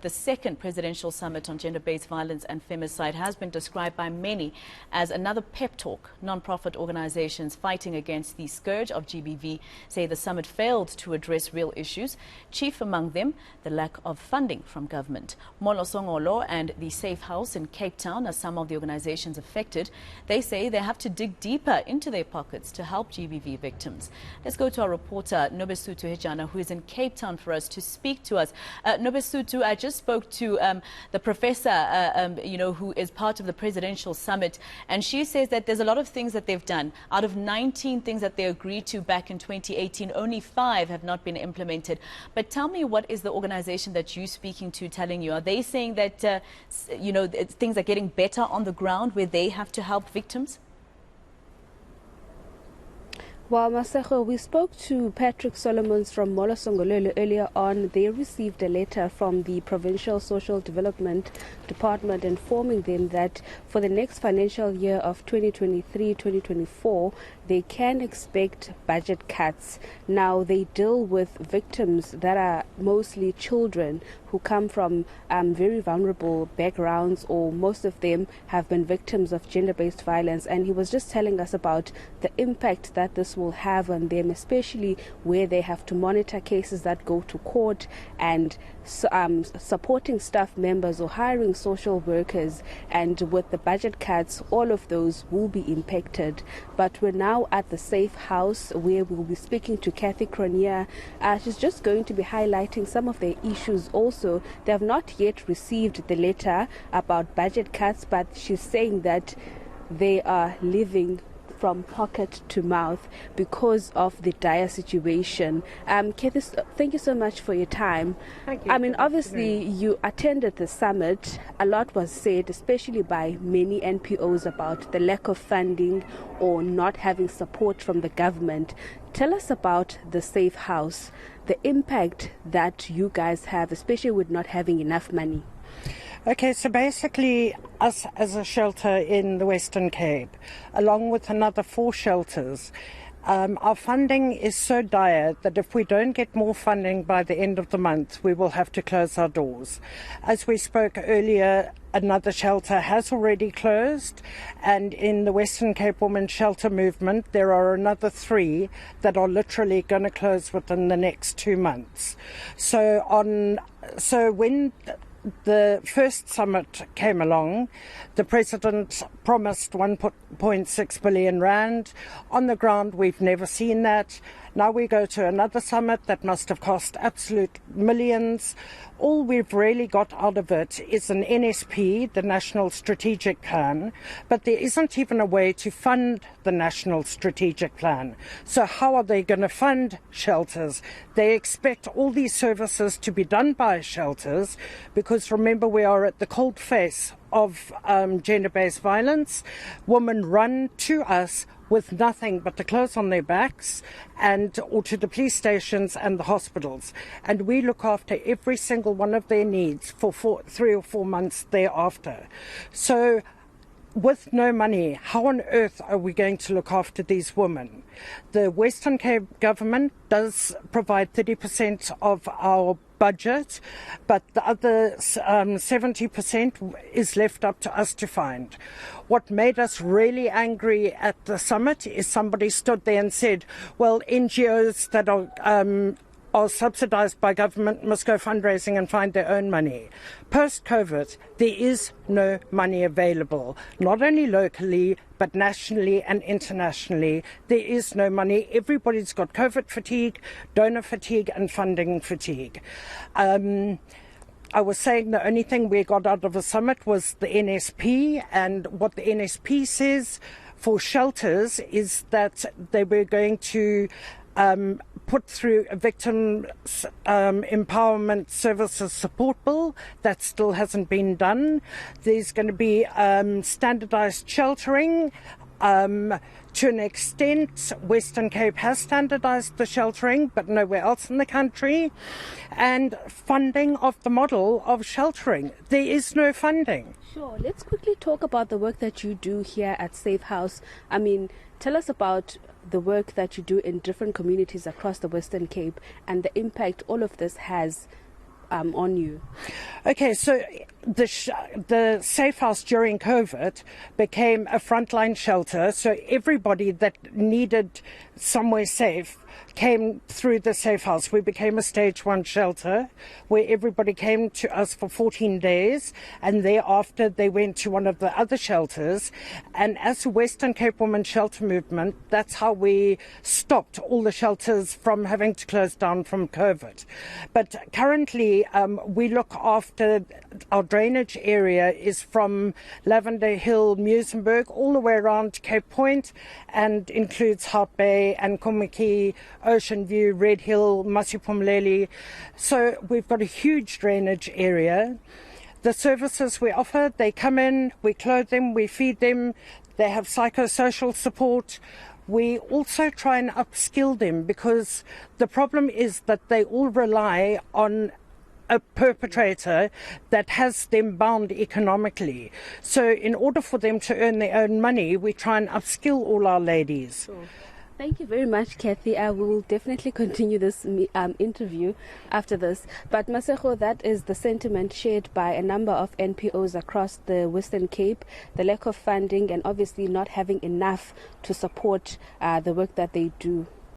The second presidential summit on gender-based violence and femicide has been described by many as another pep talk. Non-profit organizations fighting against the scourge of GBV say the summit failed to address real issues, chief among them the lack of funding from government. Molo Songolo and the Safe House in Cape Town are some of the organizations affected. They say they have to dig deeper into their pockets to help GBV victims. Let's go to our reporter Nosethu Hejana, who is in Cape Town for us to speak to us. Nosethu, I just spoke to the professor, who is part of the presidential summit, and she says that there's a lot of things that they've done. Out of 19 things that they agreed to back in 2018, only 5 have not been implemented. But tell me, what is the organization that you're speaking to telling you? Are they saying that, things are getting better on the ground where they have to help victims? Well, Nosethu, we spoke to Patrick Solomons from Molo Songolo earlier on. They received a letter from the Provincial Social Development Department informing them that for the next financial year of 2023-2024, they can expect budget cuts. Now, they deal with victims that are mostly children who come from very vulnerable backgrounds, or most of them have been victims of gender-based violence. And he was just telling us about the impact that this will have on them, especially where they have to monitor cases that go to court, and supporting staff members or hiring social workers. And with the budget cuts, all of those will be impacted. But we're now at the Safe House, where we'll be speaking to Kathy Cronier. She's just going to be highlighting some of the issues also. They have not yet received the letter about budget cuts, but she's saying that they are living from pocket to mouth because of the dire situation. Kathy, thank you so much for your time. Thank you. I mean, obviously, you attended the summit. A lot was said, especially by many NPOs, about the lack of funding or not having support from the government. Tell us about the Safe House, the impact that you guys have, especially with not having enough money. Okay, so basically, us as a shelter in the Western Cape, along with another 4 shelters, our funding is so dire that if we don't get more funding by the end of the month, we will have to close our doors. As we spoke earlier, another shelter has already closed, and in the Western Cape Women's Shelter Movement, there are another 3 that are literally going to close within the next 2 months. So when the first summit came along, the President promised 1.6 billion rand. On the ground, we've never seen that. Now we go to another summit that must have cost absolute millions. All we've really got out of it is an NSP, the National Strategic Plan, but there isn't even a way to fund the National Strategic Plan. So how are they going to fund shelters? They expect all these services to be done by shelters, because remember, we are at the cold face of gender-based violence. Women run to us with nothing but the clothes on their backs, or to the police stations and the hospitals. And we look after every single one of their needs for 3 or 4 months thereafter. So with no money, how on earth are we going to look after these women? The Western Cape government does provide 30% of our budget, but the other 70% is left up to us to find. What made us really angry at the summit is somebody stood there and said, well, NGOs that are subsidized by government must go fundraising and find their own money. Post-COVID, there is no money available, not only locally, but nationally and internationally. There is no money. Everybody's got COVID fatigue, donor fatigue, and funding fatigue. I was saying the only thing we got out of the summit was the NSP, and what the NSP says for shelters is that they were going to put through a victim empowerment services support bill. That still hasn't been done. There's going to be standardized sheltering. To an extent, Western Cape has standardized the sheltering, but nowhere else in the country. And funding of the model of sheltering. There is no funding. Sure. Let's quickly talk about the work that you do here at Safe House. I mean, tell us about the work that you do in different communities across the Western Cape and the impact all of this has on you? Okay, so the Safe House during COVID became a frontline shelter, so everybody that needed somewhere safe came through the Safe House. We became a stage 1 shelter where everybody came to us for 14 days and thereafter they went to one of the other shelters. And as a Western Cape Women Shelter Movement, that's how we stopped all the shelters from having to close down from COVID. But currently we look after, our drainage area is from Lavender Hill, Muizenberg, all the way around to Cape Point, and includes Hout Bay and Komiki, Ocean View, Red Hill, Masiphumeleli. So we've got a huge drainage area. The services we offer, they come in, we clothe them, we feed them, they have psychosocial support. We also try and upskill them because the problem is that they all rely on a perpetrator that has them bound economically. So in order for them to earn their own money, we try and upskill all our ladies. Sure. Thank you very much, Kathy. We will definitely continue this interview after this. But Nosethu, that is the sentiment shared by a number of NPOs across the Western Cape, the lack of funding and obviously not having enough to support the work that they do.